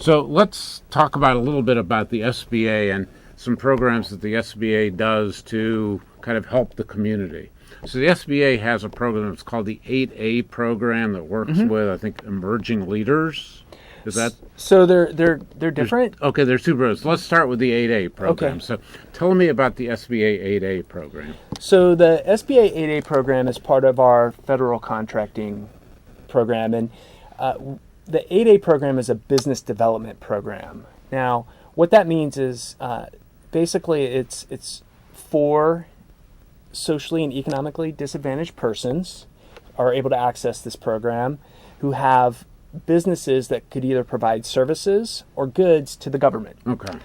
So let's talk about a little bit about the SBA and some programs that the SBA does to kind of help the community. So the SBA has a program that's called the 8A program that works with, I think, emerging leaders. Is that so? They're different. okay? There's two programs. Let's start with the 8A program. Okay. So tell me about the SBA 8A program. So the SBA 8A program is part of our federal contracting program, and the 8A program is a business development program. Now, what that means is basically it's for socially and economically disadvantaged persons are able to access this program who have businesses that could either provide services or goods to the government. Okay.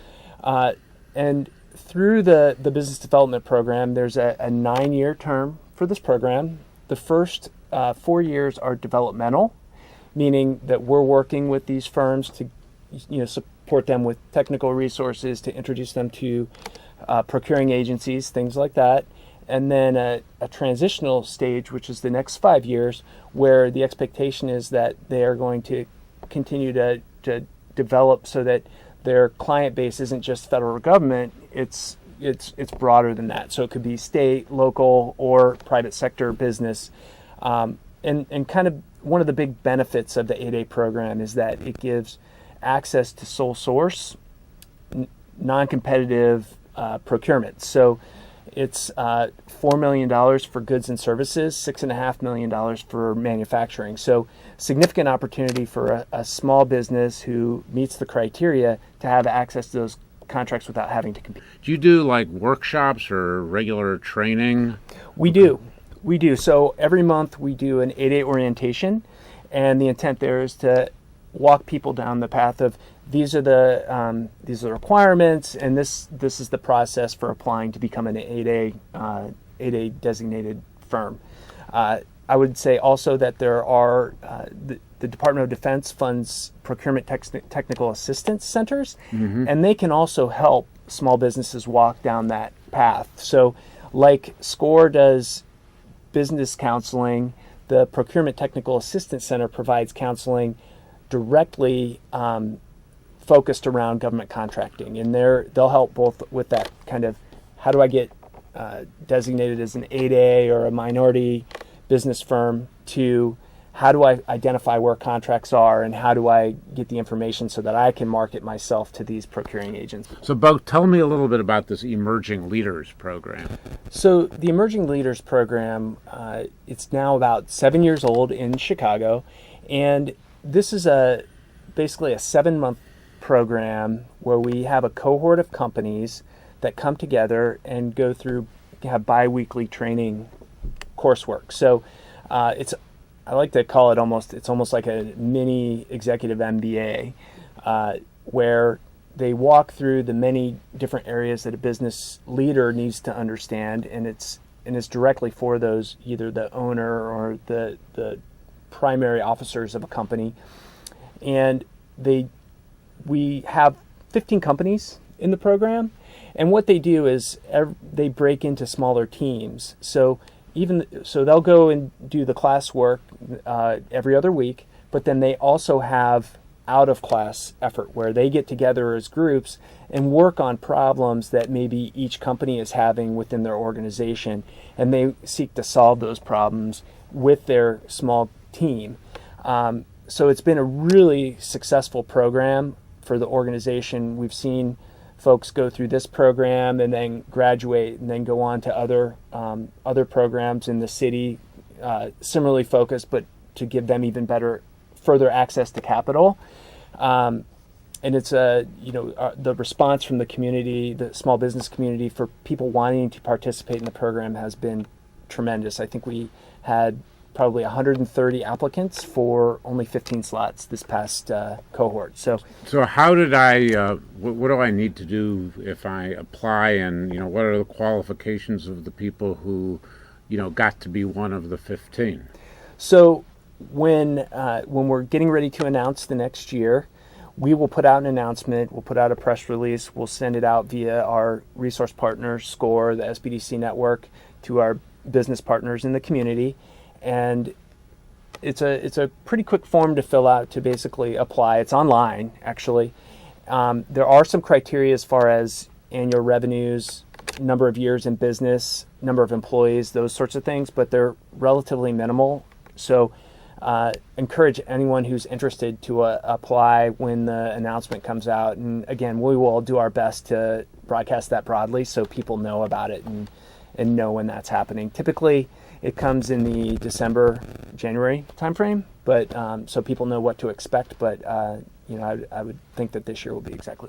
And through the business development program, there's a 9-year term for this program. The first 4 years are developmental, meaning that we're working with these firms to support them with technical resources, to introduce them to procuring agencies, things like that. And then a transitional stage, which is the next 5 years, where the expectation is that they are going to continue to develop so that their client base isn't just federal government, it's broader than that. So it could be state, local, or private sector business. And kind of one of the big benefits of the 8A program is that it gives access to sole source, non-competitive procurement. So it's $4 million for goods and services, $6.5 million for manufacturing. So significant opportunity for a small business who meets the criteria to have access to those contracts without having to compete. Do you do like workshops or regular training? We do. So every month we do an 8A orientation, and the intent there is to walk people down the path of these are the requirements, and this is the process for applying to become an 8A designated firm. I would say also that there are the Department of Defense funds procurement technical assistance centers, and they can also help small businesses walk down that path. So like SCORE does business counseling, the Procurement Technical Assistance Center provides counseling directly focused around government contracting, and they'll help both with that kind of how do I get designated as an 8A or a minority business firm, to how do I identify where contracts are, and how do I get the information so that I can market myself to these procuring agents. So, Bo, tell me a little bit about this Emerging Leaders program. So the Emerging Leaders program, it's now about 7 years old in Chicago, and this is basically a 7-month program where we have a cohort of companies that come together and go through, have bi-weekly training coursework. So I like to call it almost like a mini executive MBA, where they walk through the many different areas that a business leader needs to understand, and it's directly for those, either the owner or the primary officers of a company. And we have 15 companies in the program, and what they do is they break into smaller teams. So they'll go and do the classwork every other week, but then they also have out-of-class effort where they get together as groups and work on problems that maybe each company is having within their organization, and they seek to solve those problems with their small team. So it's been a really successful program for the organization. We've seen folks go through this program and then graduate and then go on to other programs in the city, similarly focused, but to give them even further access to capital. And it's the response from the community, the small business community, for people wanting to participate in the program has been tremendous. I think we had probably 130 applicants for only 15 slots this past cohort. So how did what do I need to do if I apply, and what are the qualifications of the people who got to be one of the 15? So when we're getting ready to announce the next year, we will put out an announcement. We'll put out a press release. We'll send it out via our resource partner, SCORE, the SBDC network, to our business partners in the community. And it's a pretty quick form to fill out to basically apply. It's online, actually. There are some criteria as far as annual revenues, number of years in business, number of employees, those sorts of things, but they're relatively minimal. So encourage anyone who's interested to apply when the announcement comes out. And again, we will do our best to broadcast that broadly so people know about it and know when that's happening. Typically, it comes in the December, January timeframe, but so people know what to expect. But I would think that this year will be exactly